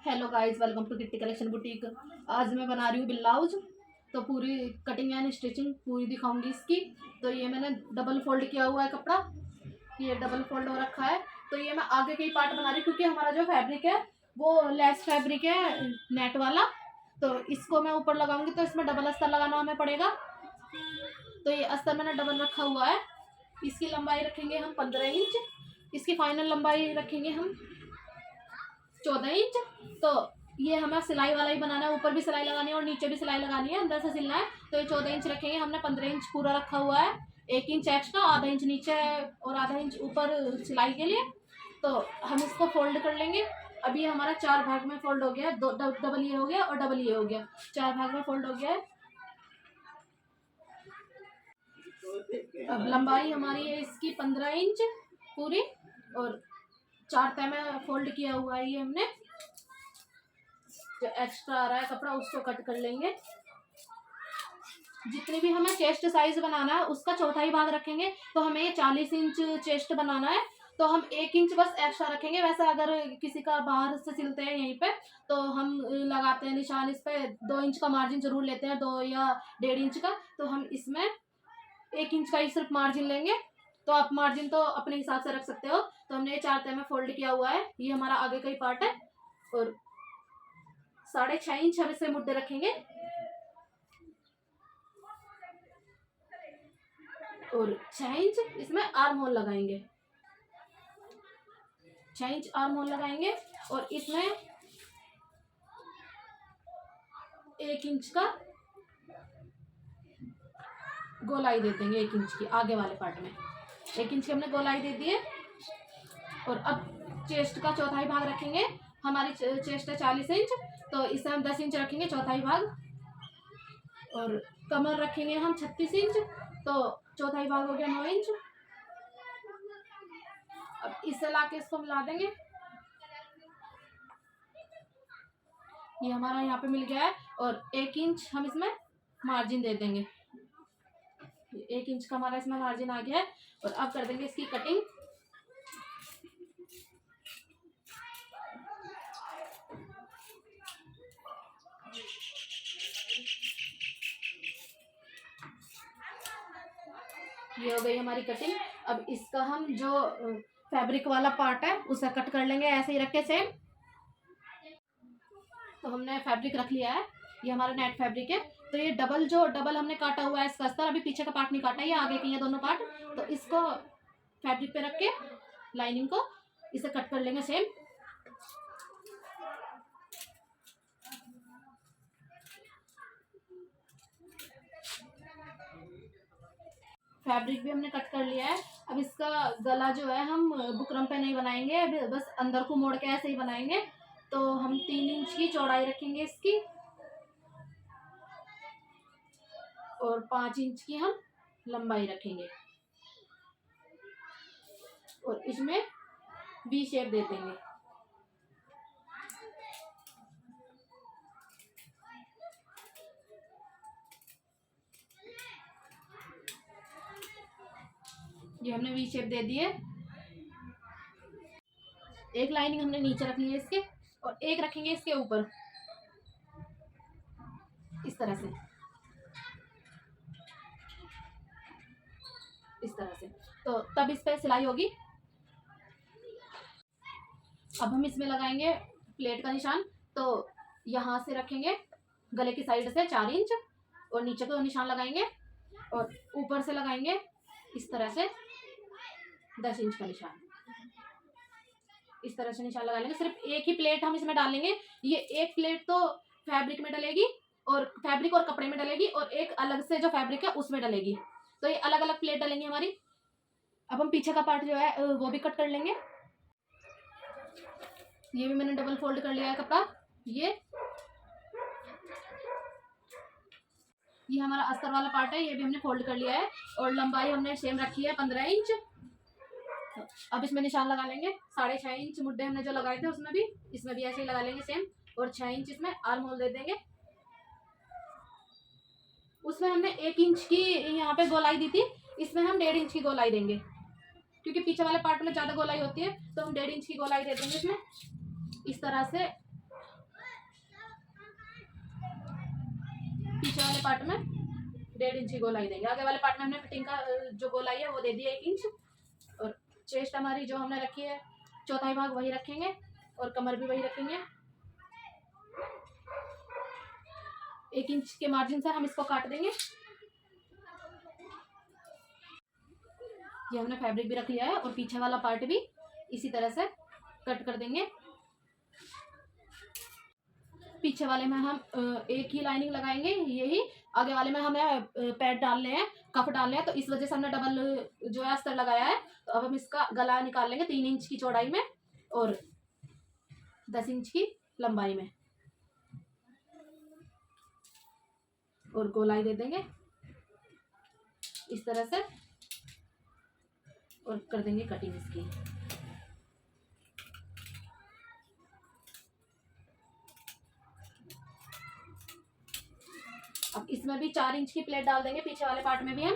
Hello guys, welcome to Kitty Collection Boutique. आज मैं बना रही हूँ ब्लाउज। तो पूरी कटिंग एंड स्टिचिंग पूरी दिखाऊंगी इसकी। तो ये मैंने डबल फोल्ड किया हुआ है कपड़ा, ये डबल फोल्ड हो रखा है। तो ये मैं आगे के ही पार्ट बना रही हूँ क्योंकि हमारा जो फैब्रिक है वो लेस फैब्रिक है, नेट वाला। तो इसको मैं ऊपर लगाऊंगी तो इसमें डबल अस्तर लगाना हमें पड़ेगा। तो ये अस्तर मैंने डबल रखा हुआ है। इसकी लंबाई रखेंगे हम 15 इंच, इसकी फाइनल लंबाई रखेंगे हम 14 इंच। तो ये हमें सिलाई वाला ही बनाना है, ऊपर भी सिलाई लगानी है और नीचे भी सिलाई लगानी है, अंदर से सिलना है। तो ये 14 इंच रखेंगे हमने। 15 इंच पूरा रखा हुआ है, 1 इंच एक्स्ट्रा, आधा इंच नीचे और आधा इंच ऊपर सिलाई के लिए। तो हम इसको फोल्ड कर लेंगे। अभी हमारा 4 भाग में फोल्ड हो गया है, दो डबल ये हो गया और डबल ये हो गया, 4 भाग में फोल्ड हो गया है। अब लंबाई हमारी है इसकी 15 इंच पूरी, और 4 तह में फोल्ड किया हुआ है ये हमने। जो एक्स्ट्रा आ रहा है कपड़ा उसको कट कर लेंगे। जितनी भी हमें चेस्ट साइज बनाना है उसका चौथाई भाग रखेंगे। तो हमें ये 40 इंच चेस्ट बनाना है, तो हम 1 इंच बस एक्स्ट्रा रखेंगे। वैसे अगर किसी का बाहर से सिलते हैं यहीं पे तो हम लगाते हैं निशान इस पे, 2 इंच का मार्जिन जरूर लेते हैं, 2 या 1.5 इंच का। तो हम इसमें 1 इंच का ही सिर्फ मार्जिन लेंगे। तो आप मार्जिन तो अपने हिसाब से रख सकते हो। तो हमने ये 4 तह में फोल्ड किया हुआ है, ये हमारा आगे का ही पार्ट है। और 6.5 इंच हम इसमें मुड्डे रखेंगे और 6 इंच इसमें आर्म होल लगाएंगे। 6 इंच आर्म होल लगाएंगे और इसमें 1 इंच का गोलाई दे देंगे। 1 इंच की आगे वाले पार्ट में 1 इंच की हमने गोलाई दे दी है। और अब चेस्ट का चौथाई भाग रखेंगे। हमारी चेस्ट है 40 इंच, तो इससे हम 10 इंच रखेंगे चौथाई भाग। और कमर रखेंगे हम 36 इंच, तो चौथाई भाग हो गया 9 इंच। अब इससे लाके इसको मिला देंगे। ये हमारा यहाँ पे मिल गया है। और 1 इंच हम इसमें मार्जिन दे देंगे। 1 इंच का हमारा इसमें मार्जिन आ गया है। और अब कर देंगे इसकी कटिंग। ये हो गई हमारी कटिंग। अब इसका हम जो फैब्रिक वाला पार्ट है उसे कट कर लेंगे ऐसे ही रख के सेम। तो हमने फैब्रिक रख लिया है, ये हमारा नेट फैब्रिक है। तो ये डबल हमने काटा हुआ है इसका अस्तर, अभी पीछे का पार्ट नहीं काटा, ये आगे की है दोनों पार्ट। तो इसको फैब्रिक पे रख के लाइनिंग को इसे कट कर लेंगे सेम। फैब्रिक भी हमने कट कर लिया है। अब इसका गला जो है हम बुकरम पे नहीं बनाएंगे, अभी बस अंदर को मोड़ के ऐसे ही बनाएंगे। तो हम 3 इंच की चौड़ाई रखेंगे इसकी और 5 इंच की हम लंबाई रखेंगे और इसमें वी शेप दे देंगे। ये हमने वी शेप दे दी है। एक लाइनिंग हमने नीचे रखनी है इसके और एक रखेंगे इसके ऊपर, इस तरह से, इस तरह से। तो तब इस पे सिलाई होगी। अब हम इसमें लगाएंगे प्लेट का निशान। तो यहाँ से रखेंगे गले की साइड से 4 इंच और नीचे को निशान लगाएंगे और ऊपर से लगाएंगे इस तरह से 10 इंच का निशान। इस तरह से निशान लगा लेंगे। सिर्फ एक ही प्लेट हम इसमें डालेंगे। ये एक प्लेट तो फैब्रिक में डलेगी और फैब्रिक और कपड़े में डलेगी, और एक अलग से जो फैब्रिक है उसमें डलेगी। तो ये अलग अलग प्लेट डलेंगी हमारी। अब हम पीछे का पार्ट जो है वो भी कट कर लेंगे। ये भी मैंने डबल फोल्ड कर लिया है कपड़ा। ये हमारा अस्तर वाला पार्ट है, ये भी हमने फोल्ड कर लिया है। और लंबाई हमने सेम रखी है 15 इंच। अब इसमें निशान लगा लेंगे। 6.5 इंच मुड्डे हमने जो लगाए थे उसमें भी, इसमें भी ऐसे ही लगा लेंगे सेम। और 6 इंच इसमें आर्म होल दे देंगे। उसमें हमने 1 इंच की यहाँ पे गोलाई दी थी, इसमें हम 1.5 इंच की गोलाई देंगे क्योंकि पीछे वाले पार्ट में ज्यादा गोलाई होती है। तो हम 1.5 इंच की गोलाई दे देंगे इसमें, इस तरह से पीछे वाले पार्ट में 1.5 इंच की गोलाई देंगे। आगे वाले पार्ट में हमने फिटिंग का जो गोलाई है वो दे दिया 1 इंच, और चेस्ट हमारी जो हमने रखी है चौथाई भाग वही रखेंगे, और कमर भी वही रखेंगे। 1 इंच के मार्जिन से हम इसको काट देंगे। ये हमने फैब्रिक भी रख लिया है, और पीछे वाला पार्ट भी इसी तरह से कट कर देंगे। पीछे वाले में हम एक ही लाइनिंग लगाएंगे, यही आगे वाले में हमें पैड डालने हैं, कफ डालने हैं, तो इस वजह से हमने डबल जो है अस्तर लगाया है। तो अब हम इसका गला निकाल लेंगे 3 इंच की चौड़ाई में और 10 इंच की लंबाई में, और गोलाई दे देंगे इस तरह से, और कर देंगे कटिंग इसकी। अब इसमें भी 4 इंच की प्लेट डाल देंगे, पीछे वाले पार्ट में भी हम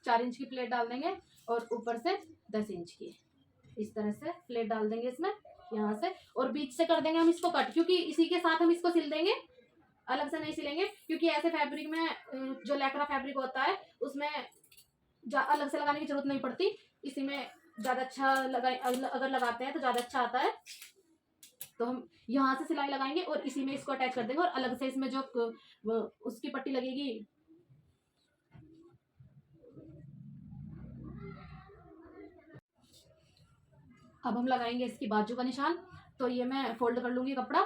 4 इंच की प्लेट डाल देंगे, और ऊपर से 10 इंच की इस तरह से प्लेट डाल देंगे इसमें, यहाँ से, और बीच से कर देंगे हम इसको कट, क्योंकि इसी के साथ हम इसको सिल देंगे, अलग से नहीं सिलेंगे, क्योंकि ऐसे फैब्रिक में जो लैक्रा फैब्रिक होता है उसमें अलग से लगाने की जरूरत नहीं पड़ती, इसी में ज़्यादा अच्छा अगर लगाते हैं तो ज़्यादा अच्छा आता है। तो हम यहाँ से सिलाई लगाएंगे और इसी में इसको अटैच कर देंगे, और अलग से इसमें जो उसकी पट्टी लगेगी अब हम लगाएंगे इसकी बाजू का निशान। तो ये मैं फोल्ड कर लूंगी कपड़ा,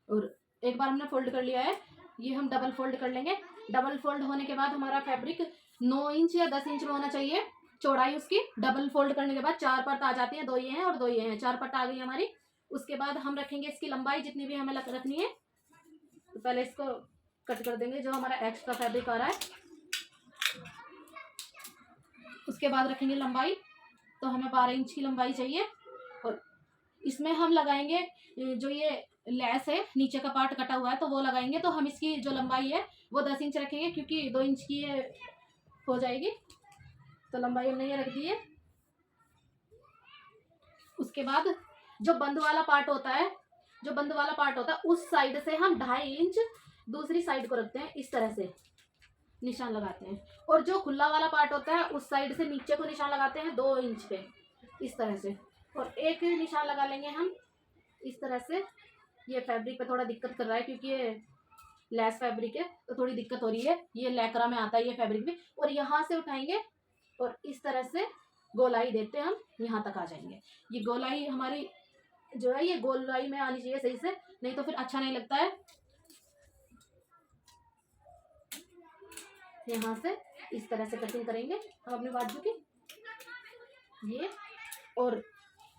और एक बार हमने फोल्ड कर लिया है, ये हम डबल फोल्ड कर लेंगे। डबल फोल्ड होने के बाद हमारा फैब्रिक 9 इंच या 10 इंच में होना चाहिए चौड़ाई उसकी। डबल फोल्ड करने के बाद 4 परत आ जाती हैं, 2 ये हैं और 2 ये हैं, 4 परत आ गई हमारी। उसके बाद हम रखेंगे इसकी लंबाई जितनी भी हमें रखनी है। तो पहले इसको कट कर देंगे जो हमारा एक्स्ट्रा फैब्रिक आ रहा है, उसके बाद रखेंगे लंबाई। तो हमें 12 इंच की लंबाई चाहिए, और इसमें हम लगाएंगे जो ये लेस है नीचे का पार्ट कटा हुआ है तो वो लगाएंगे। तो हम इसकी जो लंबाई है वो 10 इंच रखेंगे, क्योंकि 2 इंच की ये हो जाएगी, तो लंबाई हमने ये रख दी है। उसके बाद जो बंद वाला पार्ट होता है, उस साइड से हम 2.5 इंच दूसरी साइड को रखते हैं, इस तरह से निशान लगाते हैं। और जो खुला वाला पार्ट होता है उस साइड से नीचे को निशान लगाते हैं 2 इंच पे, इस तरह से। और एक निशान लगा लेंगे हम इस तरह से। ये फैब्रिक पे थोड़ा दिक्कत कर रहा है, क्योंकि ये लेस फैब्रिक है तो थोड़ी दिक्कत हो रही है। ये लैक्रा में आता है ये फैब्रिक भी। और यहाँ से उठाएंगे और इस तरह से गोलाई देते हम यहाँ तक आ जाएंगे। ये गोलाई हमारी जो है ये गोलाई में आनी चाहिए सही से, नहीं तो फिर अच्छा नहीं लगता है। यहाँ से इस तरह से कटिंग करेंगे हम अपने बाजू की, ये। और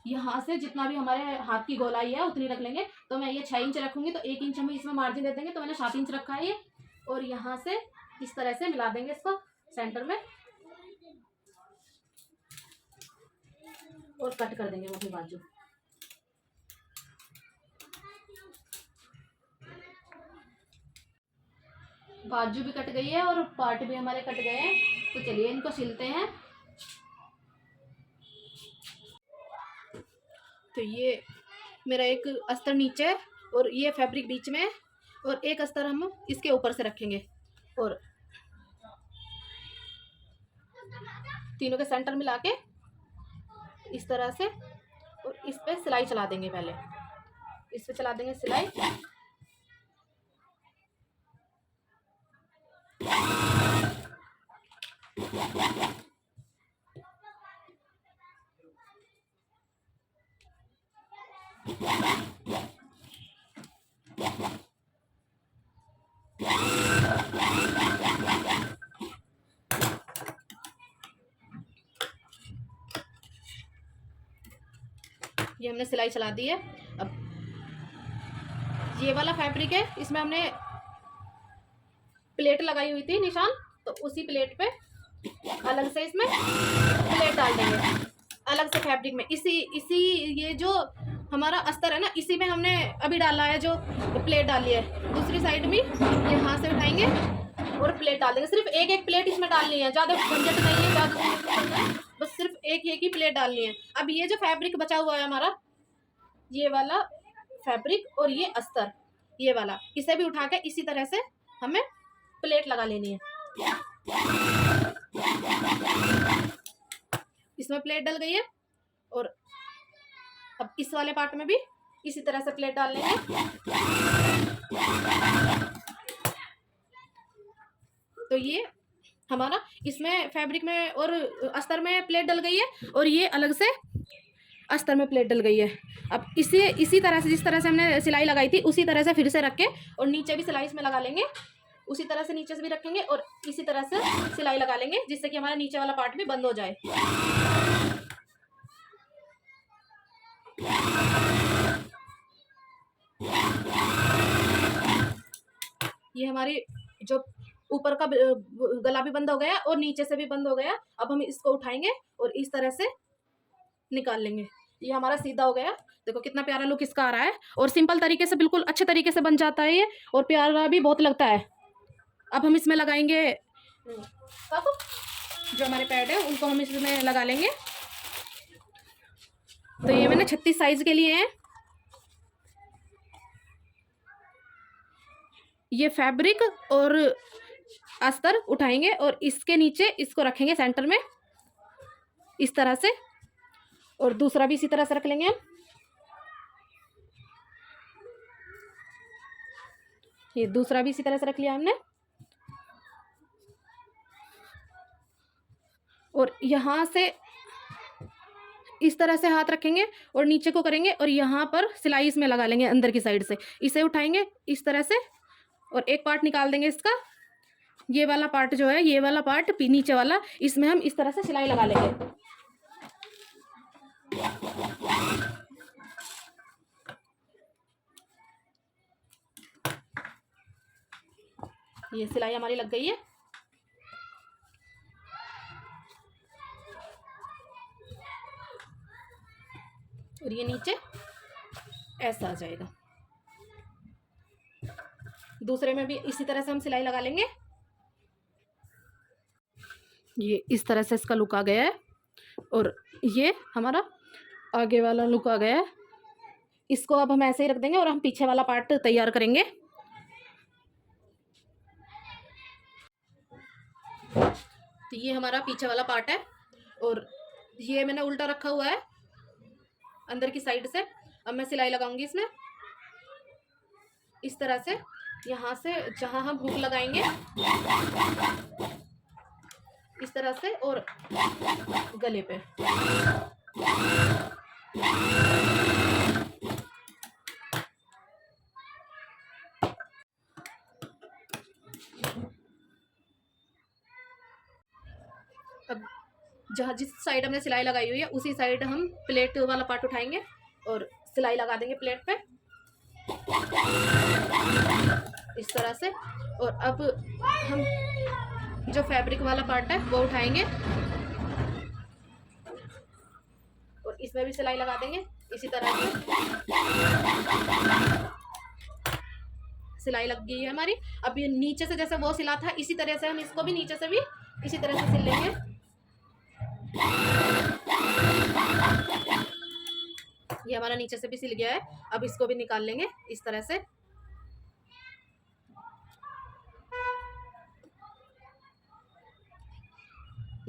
यहाँ से जितना भी हमारे हाथ की गोलाई है उतनी रख लेंगे। तो मैं ये 6 इंच रखूंगी, तो 1 इंच हम इसमें मार्जिन दे देंगे, तो मैंने 7 इंच रखा है ये। और यहाँ से इस तरह से मिला देंगे इसको सेंटर में, और कट कर देंगे अपनी बाजू। बाजू भी कट गई है और पार्ट भी हमारे कट गए हैं, तो चलिए इनको सिलते हैं। तो ये मेरा एक अस्तर नीचे है और ये फैब्रिक बीच में है, और एक अस्तर हम इसके ऊपर से रखेंगे, और तीनों के सेंटर मिला के इस तरह से, और इस पे सिलाई चला देंगे। पहले इस पे चला देंगे सिलाई, ये हमने सिलाई चला दी है। अब ये वाला फैब्रिक है, इसमें हमने प्लेट लगाई हुई थी निशान, तो उसी प्लेट पे अलग से इसमें प्लेट डाल देंगे, अलग से फैब्रिक में। इसी ये जो हमारा अस्तर है ना, इसी में हमने अभी डाला है जो प्लेट डाली है। दूसरी साइड में यहाँ से उठाएंगे और प्लेट डाल देंगे। सिर्फ एक प्लेट इसमें डालनी है, ज़्यादा झंझट नहीं है, ज़्यादा बस सिर्फ एक ही प्लेट डालनी है। अब ये जो फैब्रिक बचा हुआ है हमारा, ये वाला फैब्रिक और ये अस्तर, ये वाला, इसे भी उठा के इसी तरह से हमें प्लेट लगा लेनी है। इसमें प्लेट डल गई है और अब इस वाले पार्ट में भी इसी तरह से प्लेट डाल लेंगे। तो ये हमारा इसमें फैब्रिक में और अस्तर में प्लेट डल गई है और ये अलग से अस्तर में प्लेट डल गई है। अब इसी तरह से जिस तरह से हमने सिलाई लगाई थी उसी तरह से फिर से रख के और नीचे भी सिलाई इसमें लगा लेंगे। उसी तरह से नीचे से भी रखेंगे और इसी तरह से सिलाई लगा लेंगे जिससे कि हमारा नीचे वाला पार्ट भी बंद हो जाए। ये हमारी जो ऊपर का गला भी बंद हो गया और नीचे से भी बंद हो गया। अब हम इसको उठाएंगे और इस तरह से निकाल लेंगे। ये हमारा सीधा हो गया। देखो कितना प्यारा लुक इसका आ रहा है और सिंपल तरीके से बिल्कुल अच्छे तरीके से बन जाता है ये और प्यारा भी बहुत लगता है। अब हम इसमें लगाएंगे जो हमारे पैड है उनको हम इसमें लगा लेंगे। तो ये मैंने 36 साइज के लिए हैं। ये फैब्रिक और अस्तर उठाएंगे और इसके नीचे इसको रखेंगे सेंटर में इस तरह से और दूसरा भी इसी तरह से रख लेंगे हम। ये दूसरा भी इसी तरह से रख लिया हमने और यहाँ से इस तरह से हाथ रखेंगे और नीचे को करेंगे और यहाँ पर सिलाई इसमें लगा लेंगे अंदर की साइड से। इसे उठाएंगे इस तरह से और एक पार्ट निकाल देंगे इसका। ये वाला पार्ट जो है, ये वाला पार्ट नीचे वाला, इसमें हम इस तरह से सिलाई लगा लेंगे। ये सिलाई हमारी लग गई है। और ये नीचे ऐसा आ जाएगा। दूसरे में भी इसी तरह से हम सिलाई लगा लेंगे। ये इस तरह से इसका लुक आ गया है और ये हमारा आगे वाला लुक आ गया है। इसको अब हम ऐसे ही रख देंगे और हम पीछे वाला पार्ट तैयार करेंगे। तो ये हमारा पीछे वाला पार्ट है और ये मैंने उल्टा रखा हुआ है अंदर की साइड से। अब मैं सिलाई लगाऊंगी इसमें इस तरह से, यहाँ से जहाँ हम हुक लगाएंगे इस तरह से और गले पे। अब जहाँ जिस साइड हमने सिलाई लगाई हुई है उसी साइड हम प्लेट वाला पार्ट उठाएंगे और सिलाई लगा देंगे प्लेट पे इस तरह से। और अब हम जो फैब्रिक वाला पार्ट है वो उठाएंगे और इसमें भी सिलाई लगा देंगे इसी तरह से। सिलाई लग गई है हमारी। अब ये नीचे से जैसे वो सिला था इसी तरह से हम इसको भी नीचे से भी इसी तरह से सिल लेंगे। ये हमारा नीचे से भी सिल गया है। अब इसको भी निकाल लेंगे इस तरह से।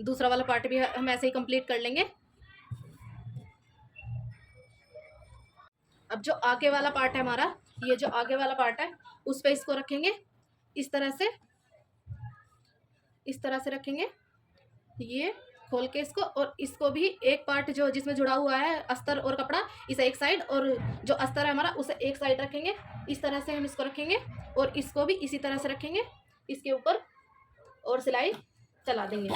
दूसरा वाला पार्ट भी हम ऐसे ही कंप्लीट कर लेंगे। अब जो आगे वाला पार्ट है हमारा, ये जो आगे वाला पार्ट है उस पे इसको रखेंगे इस तरह से, इस तरह से रखेंगे ये खोल के इसको। और इसको भी एक पार्ट जो जिसमें जुड़ा हुआ है अस्तर और कपड़ा, इसे एक साइड और जो अस्तर है हमारा उसे एक साइड रखेंगे। इस तरह से हम इसको रखेंगे और इसको भी इसी तरह से रखेंगे इसके ऊपर और सिलाई चला देंगे।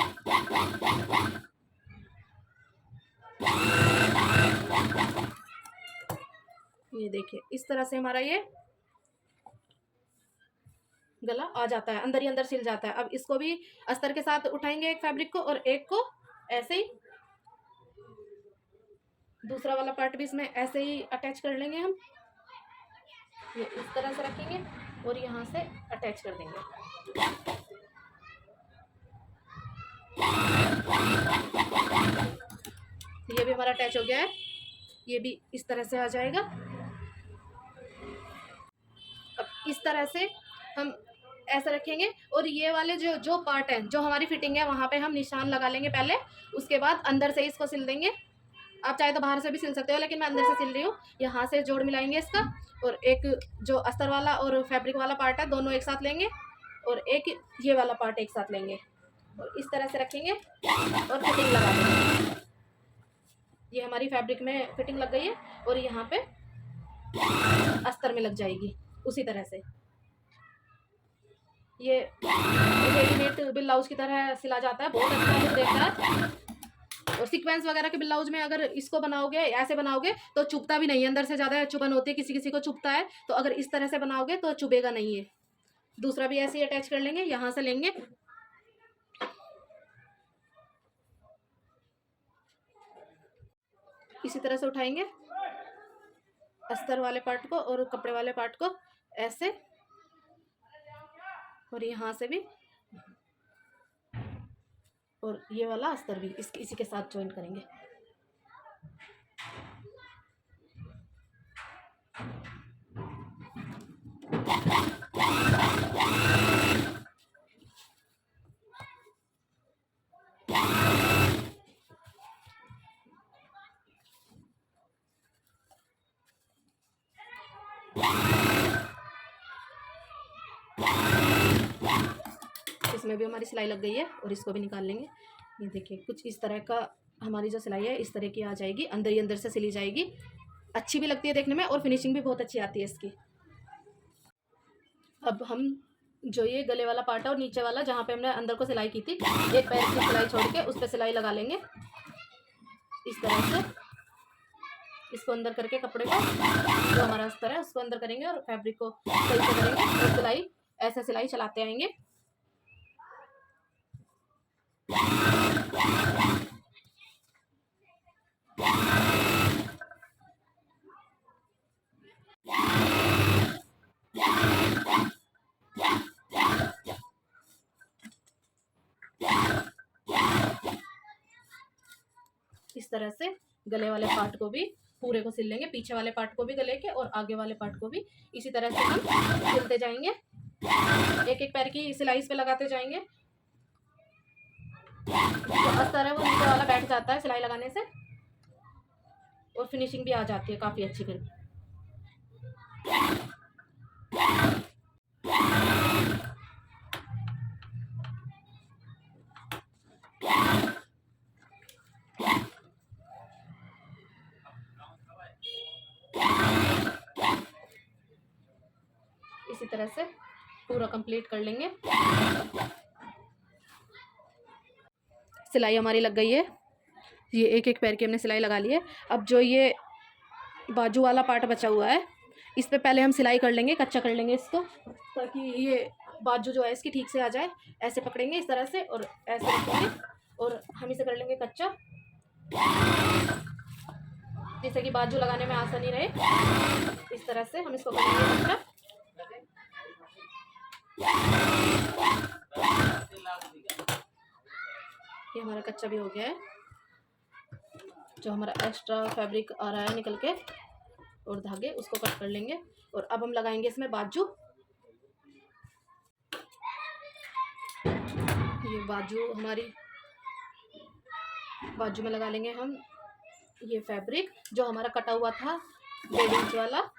ये देखिए इस तरह से हमारा ये गला आ जाता है, अंदर ही अंदर सिल जाता है। अब इसको भी अस्तर के साथ उठाएंगे एक फैब्रिक को और एक को ऐसे ही दूसरा वाला पार्ट भी इसमें ऐसे ही अटैच कर लेंगे हम। ये इस तरह से रखेंगे और यहाँ से अटैच कर देंगे। ये भी हमारा अटैच हो गया है। ये भी इस तरह से आ जाएगा। अब इस तरह से हम ऐसे रखेंगे। और ये वाले जो जो पार्ट है, जो हमारी फिटिंग है, वहाँ पे हम निशान लगा लेंगे पहले। उसके बाद अंदर से इसको सिल देंगे। आप चाहे तो बाहर से भी सिल सकते हो, लेकिन मैं अंदर से सिल रही हूँ। यहाँ से जोड़ मिलाएंगे इसका, और एक जो अस्तर वाला और फैब्रिक वाला पार्ट है दोनों एक साथ लेंगे, और एक ये वाला पार्ट एक साथ लेंगे, और इस तरह से रखेंगे और फिटिंग लगा देंगे। ये हमारी फैब्रिक में फिटिंग लग गई है, और यहाँ पे अस्तर में लग जाएगी उसी तरह से। ये रेडीमेड ब्लाउज की तरह सिला जाता है, बहुत अच्छा लुक देता है। और सीक्वेंस वगैरह के ब्लाउज में अगर इसको बनाओगे, ऐसे बनाओगे, तो चुभता भी नहीं है। अंदर से ज़्यादा चुभन होती है, किसी किसी को चुभता है, तो अगर इस तरह से बनाओगे तो चुभेगा नहीं है। दूसरा भी ऐसे ही अटैच कर लेंगे। यहाँ से लेंगे, इसी तरह से उठाएंगे अस्तर वाले पार्ट को और कपड़े वाले पार्ट को ऐसे, और यहाँ से भी, और ये वाला अस्तर भी इसी के साथ ज्वाइन करेंगे। इसमें भी हमारी सिलाई लग गई है, और इसको भी निकाल लेंगे। ये देखिए कुछ इस तरह का हमारी जो सिलाई है इस तरह की आ जाएगी, अंदर ही अंदर से सिली जाएगी। अच्छी भी लगती है देखने में, और फिनिशिंग भी बहुत अच्छी आती है इसकी। अब हम जो ये गले वाला पार्ट है और नीचे वाला जहाँ पे हमने अंदर को सिलाई की थी, एक पैर की सिलाई छोड़ के उस पर सिलाई लगा लेंगे इस तरह से। इसको अंदर करके कपड़े को, जो हमारा अस्तर है उसको अंदर करेंगे, और फैब्रिक को सही से करेंगे, और सिलाई ऐसे सिलाई चलाते आएंगे। इस तरह से गले वाले पार्ट को भी पूरे को सिल लेंगे, पीछे वाले पार्ट को भी गले के, और आगे वाले पार्ट को भी इसी तरह से हम सिलते जाएंगे। एक एक पैर की सिलाई इस पे लगाते जाएंगे। जो अस्तर है वो नीचे वाला बैठ जाता है सिलाई लगाने से, और फिनिशिंग भी आ जाती है काफ़ी अच्छी फिर। इसी तरह से पूरा कंप्लीट कर लेंगे। सिलाई हमारी लग गई है, ये एक एक पैर की हमने सिलाई लगा ली है। अब जो ये बाजू वाला पार्ट बचा हुआ है, इस पे पहले हम सिलाई कर लेंगे, कच्चा कर लेंगे इसको, ताकि ये बाजू जो है इसकी ठीक से आ जाए। ऐसे पकड़ेंगे इस तरह से, और ऐसे रखेंगे, और हम इसे कर लेंगे कच्चा, जिससे कि बाजू लगाने में आसानी रहे। इस तरह से हम इसको करेंगे कच्चा। ये हमारा कच्चा भी हो गया है। जो हमारा एक्स्ट्रा फैब्रिक आ रहा है निकल के, और धागे, उसको कट कर लेंगे। और अब हम लगाएंगे इसमें बाजू। ये बाजू हमारी, बाजू में लगा लेंगे हम ये फैब्रिक जो हमारा कटा हुआ था 1.5 इंच वाला।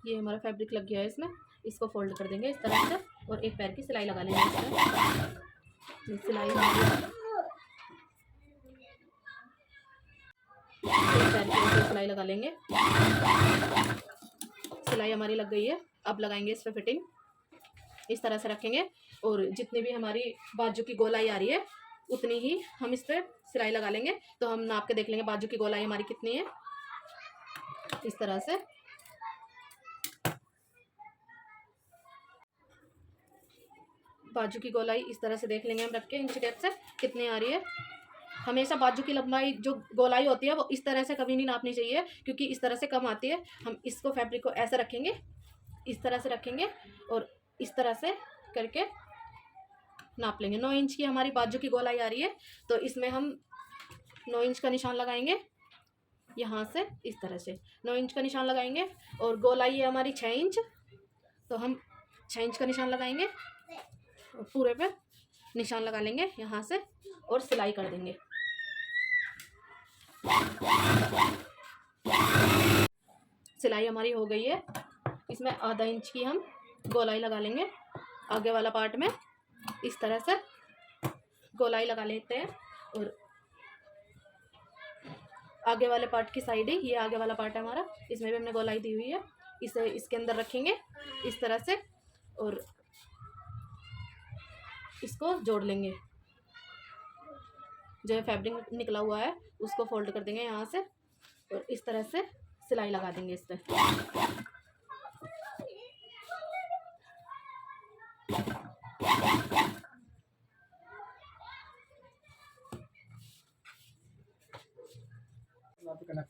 ये हमारा फैब्रिक लग गया है इसमें, इसको फोल्ड कर देंगे इस तरह से, और एक पैर की सिलाई लगा लेंगे इसमें। सिलाई सिलाई लगा लेंगे। सिलाई हमारी लग गई है, अब लगाएंगे इस पे फिटिंग। इस तरह से रखेंगे, और जितनी भी हमारी बाजू की गोलाई आ रही है उतनी ही हम इस पे सिलाई लगा लेंगे। तो हम नाप के देख लेंगे बाजू की गोलाई हमारी कितनी है। इस तरह से बाजू की गोलाई इस तरह से देख लेंगे हम रख के इंची टेप से कितनी आ रही है। हमेशा बाजू की लंबाई जो गोलाई होती है वो इस तरह से कभी नहीं नापनी चाहिए, क्योंकि इस तरह से कम आती है। हम इसको फैब्रिक को ऐसे रखेंगे, इस तरह से रखेंगे, और इस तरह से करके नाप लेंगे। 9 इंच की हमारी बाजू की गोलाई आ रही है, तो इसमें हम 9 इंच का निशान लगाएंगे यहाँ से, इस तरह से 9 इंच का निशान लगाएंगे। और गोलाई है हमारी 6 इंच, तो हम 6 इंच का निशान लगाएंगे और पूरे पे निशान लगा लेंगे यहाँ से और सिलाई कर देंगे। सिलाई हमारी हो गई है। इसमें आधा इंच की हम गोलाई लगा लेंगे आगे वाला पार्ट में, इस तरह से गोलाई लगा लेते हैं। और आगे वाले पार्ट की साइड ही, ये आगे वाला पार्ट है हमारा, इसमें भी हमने गोलाई दी हुई है। इसे इसके अंदर रखेंगे इस तरह से और इसको जोड़ लेंगे। जो फैब्रिक निकला हुआ है उसको फोल्ड कर देंगे यहाँ से और इस तरह से सिलाई लगा देंगे इस पर।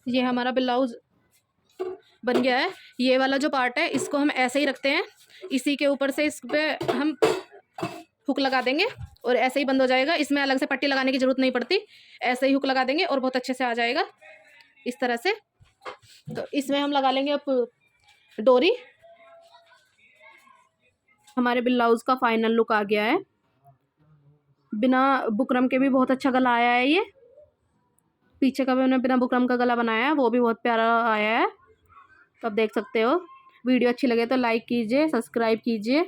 ये हमारा ब्लाउज बन गया है। ये वाला जो पार्ट है इसको हम ऐसे ही रखते हैं, इसी के ऊपर से इस पे हम हुक लगा देंगे और ऐसे ही बंद हो जाएगा। इसमें अलग से पट्टी लगाने की ज़रूरत नहीं पड़ती, ऐसे ही हुक लगा देंगे और बहुत अच्छे से आ जाएगा इस तरह से। तो इसमें हम लगा लेंगे अब डोरी। हमारे ब्लाउज का फाइनल लुक आ गया है। बिना बुकरम के भी बहुत अच्छा गला आया है। ये पीछे का भी हमने बिना बुकरम का गला बनाया है, वो भी बहुत प्यारा आया है। तो आप देख सकते हो। वीडियो अच्छी लगे तो लाइक कीजिए, सब्सक्राइब कीजिए।